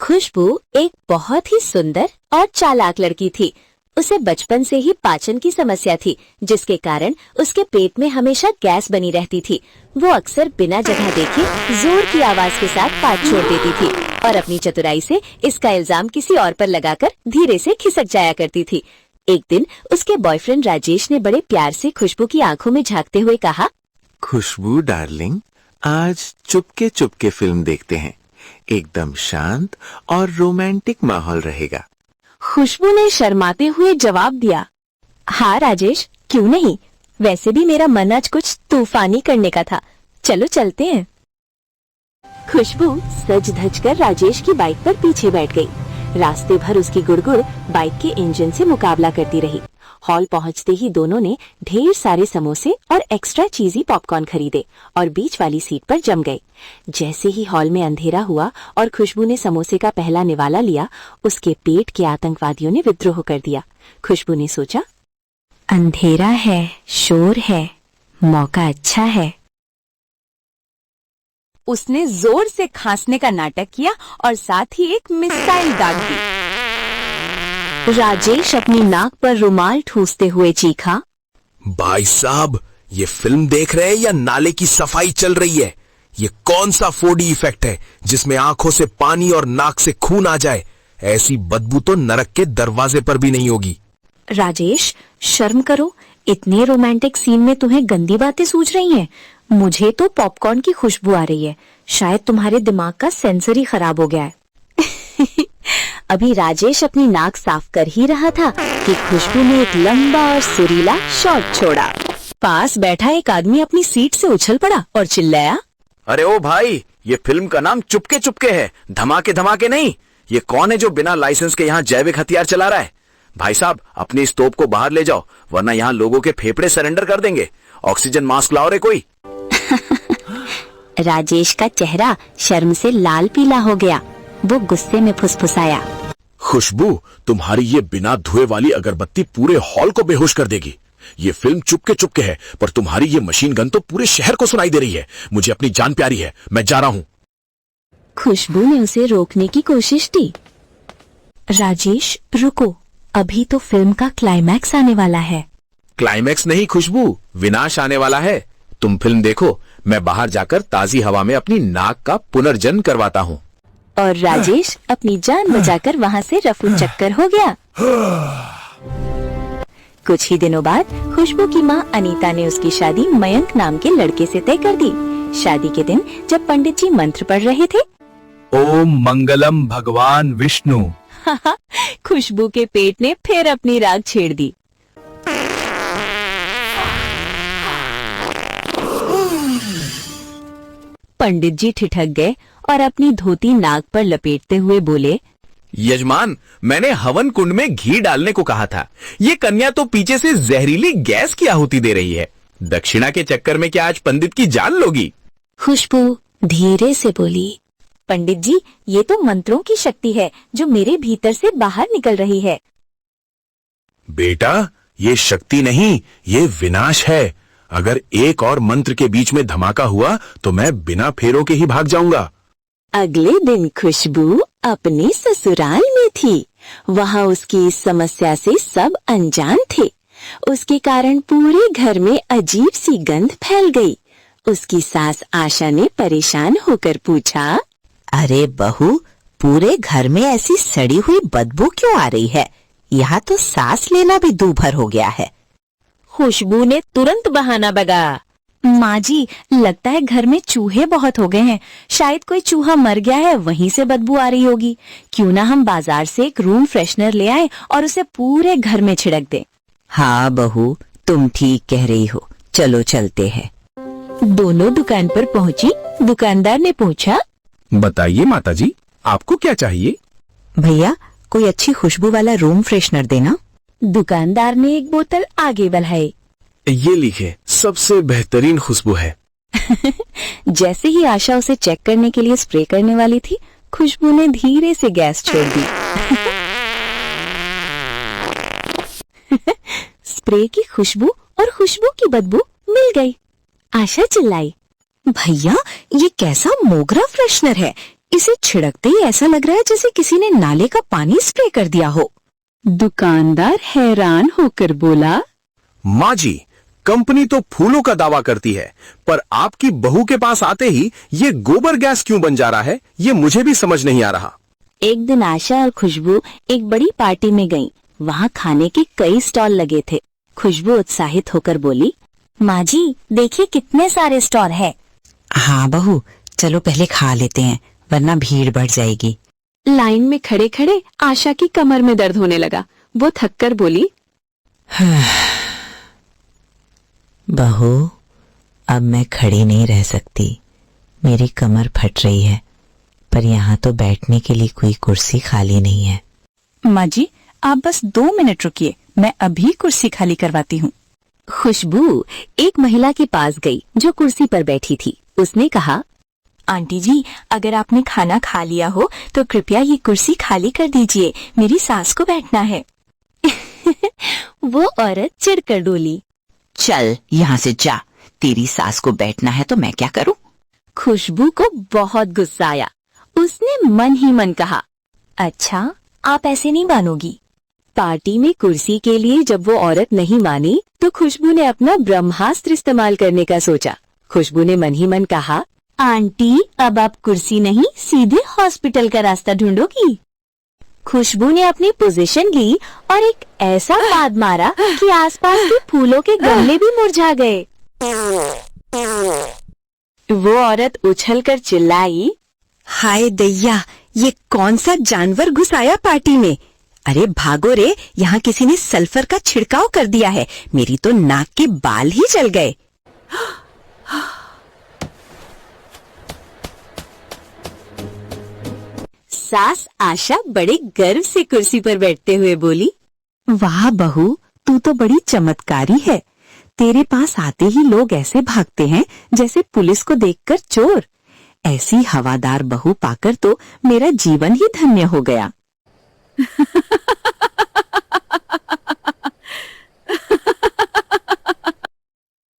खुशबू एक बहुत ही सुंदर और चालाक लड़की थी। उसे बचपन से ही पाचन की समस्या थी, जिसके कारण उसके पेट में हमेशा गैस बनी रहती थी। वो अक्सर बिना जगह देखे जोर की आवाज के साथ पाद छोड़ देती थी और अपनी चतुराई से इसका इल्जाम किसी और पर लगाकर धीरे से खिसक जाया करती थी। एक दिन उसके बॉयफ्रेंड राजेश ने बड़े प्यार से खुशबू की आंखों में झांकते हुए कहा, खुशबू डार्लिंग, आज चुपके चुपके फिल्म देखते हैं। एकदम शांत और रोमांटिक माहौल रहेगा। खुशबू ने शर्माते हुए जवाब दिया, हाँ राजेश, क्यों नहीं। वैसे भी मेरा मन आज कुछ तूफानी करने का था, चलो चलते हैं। खुशबू सज धज कर राजेश की बाइक पर पीछे बैठ गई। रास्ते भर उसकी गुड़गुड़ बाइक के इंजन से मुकाबला करती रही। हॉल पहुंचते ही दोनों ने ढेर सारे समोसे और एक्स्ट्रा चीजी पॉपकॉर्न खरीदे और बीच वाली सीट पर जम गए। जैसे ही हॉल में अंधेरा हुआ और खुशबू ने समोसे का पहला निवाला लिया, उसके पेट के आतंकवादियों ने विद्रोह कर दिया। खुशबू ने सोचा, अंधेरा है, शोर है, मौका अच्छा है। उसने जोर से खांसने का नाटक किया और साथ ही एक मिसाइल दाग दी। राजेश अपनी नाक पर रुमाल ठूसते हुए चीखा, भाई साहब, ये फिल्म देख रहे हैं या नाले की सफाई चल रही है? ये कौन सा 4D इफेक्ट है जिसमें आंखों से पानी और नाक से खून आ जाए? ऐसी बदबू तो नरक के दरवाजे पर भी नहीं होगी। राजेश, शर्म करो, इतने रोमांटिक सीन में तुम्हें गंदी बातें सूझ रही हैं। मुझे तो पॉपकॉर्न की खुशबू आ रही है। शायद तुम्हारे दिमाग का सेंसर ही खराब हो गया है। अभी राजेश अपनी नाक साफ कर ही रहा था कि खुशबू ने एक लंबा और सुरीला शॉट छोड़ा। पास बैठा एक आदमी अपनी सीट से उछल पड़ा और चिल्लाया, अरे ओ भाई, ये फिल्म का नाम चुपके चुपके है, धमाके धमाके नहीं। ये कौन है जो बिना लाइसेंस के यहाँ जैविक हथियार चला रहा है? भाई साहब, अपनी इस तोप को बाहर ले जाओ, वरना यहाँ लोगों के फेफड़े सरेंडर कर देंगे। ऑक्सीजन मास्क लाओ रे कोई। राजेश का चेहरा शर्म से लाल पीला हो गया। वो गुस्से में फुसफुसाया, खुशबू, तुम्हारी ये बिना धुएं वाली अगरबत्ती पूरे हॉल को बेहोश कर देगी। ये फिल्म चुपके चुपके है, पर तुम्हारी ये मशीन गन तो पूरे शहर को सुनाई दे रही है। मुझे अपनी जान प्यारी है, मैं जा रहा हूँ। खुशबू ने उसे रोकने की कोशिश की। राजेश, रुको, अभी तो फिल्म का क्लाइमैक्स आने वाला है। क्लाइमैक्स नहीं खुशबू, विनाश आने वाला है। तुम फिल्म देखो, मैं बाहर जाकर ताजी हवा में अपनी नाक का पुनर्जन्म करवाता हूँ। और राजेश अपनी जान बचाकर वहाँ से रफू चक्कर हो गया। कुछ ही दिनों बाद खुशबू की माँ अनीता ने उसकी शादी मयंक नाम के लड़के से तय कर दी। शादी के दिन जब पंडित जी मंत्र पढ़ रहे थे, ओम मंगलम भगवान विष्णु, खुशबू के पेट ने फिर अपनी राग छेड़ दी। पंडित जी ठिठक गए और अपनी धोती नाक पर लपेटते हुए बोले, यजमान, मैंने हवन कुंड में घी डालने को कहा था। ये कन्या तो पीछे से जहरीली गैस की आहुति दे रही है। दक्षिणा के चक्कर में क्या आज पंडित की जान लोगी? खुशबू धीरे से बोली, पंडित जी, ये तो मंत्रों की शक्ति है जो मेरे भीतर से बाहर निकल रही है। बेटा, ये शक्ति नहीं, ये विनाश है। अगर एक और मंत्र के बीच में धमाका हुआ तो मैं बिना फेरों के ही भाग जाऊंगा। अगले दिन खुशबू अपने ससुराल में थी। वहाँ उसकी इस समस्या से सब अनजान थे। उसके कारण पूरे घर में अजीब सी गंध फैल गई। उसकी सास आशा ने परेशान होकर पूछा, अरे बहू, पूरे घर में ऐसी सड़ी हुई बदबू क्यों आ रही है? यहाँ तो सांस लेना भी दूभर हो गया है। खुशबू ने तुरंत बहाना बगा, माँ जी, लगता है घर में चूहे बहुत हो गए हैं। शायद कोई चूहा मर गया है, वहीं से बदबू आ रही होगी। क्यों ना हम बाजार से एक रूम फ्रेशनर ले आए और उसे पूरे घर में छिड़क दें। हाँ बहू, तुम ठीक कह रही हो, चलो चलते हैं। दोनों दुकान पर पहुँची। दुकानदार ने पूछा, बताइए माताजी, आपको क्या चाहिए? भैया, कोई अच्छी खुशबू वाला रूम फ्रेशनर देना। दुकानदार ने एक बोतल आगे बढ़ाई। ये लिखे, सबसे बेहतरीन खुशबू है। जैसे ही आशा उसे चेक करने के लिए स्प्रे करने वाली थी, खुशबू ने धीरे से गैस छोड़ दी। स्प्रे की खुशबू और खुशबू की बदबू मिल गई। आशा चिल्लाई, भैया, ये कैसा मोगरा फ्रेशनर है? इसे छिड़कते ही ऐसा लग रहा है जैसे किसी ने नाले का पानी स्प्रे कर दिया हो। दुकानदार हैरान होकर बोला, माँ जी, कंपनी तो फूलों का दावा करती है, पर आपकी बहू के पास आते ही ये गोबर गैस क्यों बन जा रहा है, ये मुझे भी समझ नहीं आ रहा। एक दिन आशा और खुशबू एक बड़ी पार्टी में गईं। वहाँ खाने के कई स्टॉल लगे थे। खुशबू उत्साहित होकर बोली, माँ जी देखिए कितने सारे स्टॉल है। हाँ बहू, चलो पहले खा लेते हैं वरना भीड़ बढ़ जाएगी। लाइन में खड़े खड़े आशा की कमर में दर्द होने लगा। वो थककर बोली, बहू, अब मैं खड़ी नहीं रह सकती, मेरी कमर फट रही है, पर यहाँ तो बैठने के लिए कोई कुर्सी खाली नहीं है। माँ जी आप बस 2 मिनट रुकिए, मैं अभी कुर्सी खाली करवाती हूँ। खुशबू एक महिला के पास गई जो कुर्सी पर बैठी थी। उसने कहा, आंटी जी अगर आपने खाना खा लिया हो तो कृपया ये कुर्सी खाली कर दीजिए, मेरी सास को बैठना है। वो औरत चिढ़कर डोली, चल यहाँ से जा, तेरी सास को बैठना है तो मैं क्या करूँ। खुशबू को बहुत गुस्सा आया। उसने मन ही मन कहा, अच्छा आप ऐसे नहीं मानोगी। पार्टी में कुर्सी के लिए जब वो औरत नहीं मानी तो खुशबू ने अपना ब्रह्मास्त्र इस्तेमाल करने का सोचा। खुशबू ने मन ही मन कहा, आंटी अब आप कुर्सी नहीं सीधे हॉस्पिटल का रास्ता ढूंढोगी। खुशबू ने अपनी पोजीशन ली और एक ऐसा लात मारा कि आसपास के फूलों के गमले भी मुरझा गए। वो औरत उछलकर चिल्लाई, हाय दैया, ये कौन सा जानवर घुस आया पार्टी में। अरे भागो रे, यहाँ किसी ने सल्फर का छिड़काव कर दिया है, मेरी तो नाक के बाल ही जल गए। सास आशा बड़े गर्व से कुर्सी पर बैठते हुए बोली, वाह बहू, तू तो बड़ी चमत्कारी है। तेरे पास आते ही लोग ऐसे भागते हैं जैसे पुलिस को देखकर चोर। ऐसी हवादार बहू पाकर तो मेरा जीवन ही धन्य हो गया।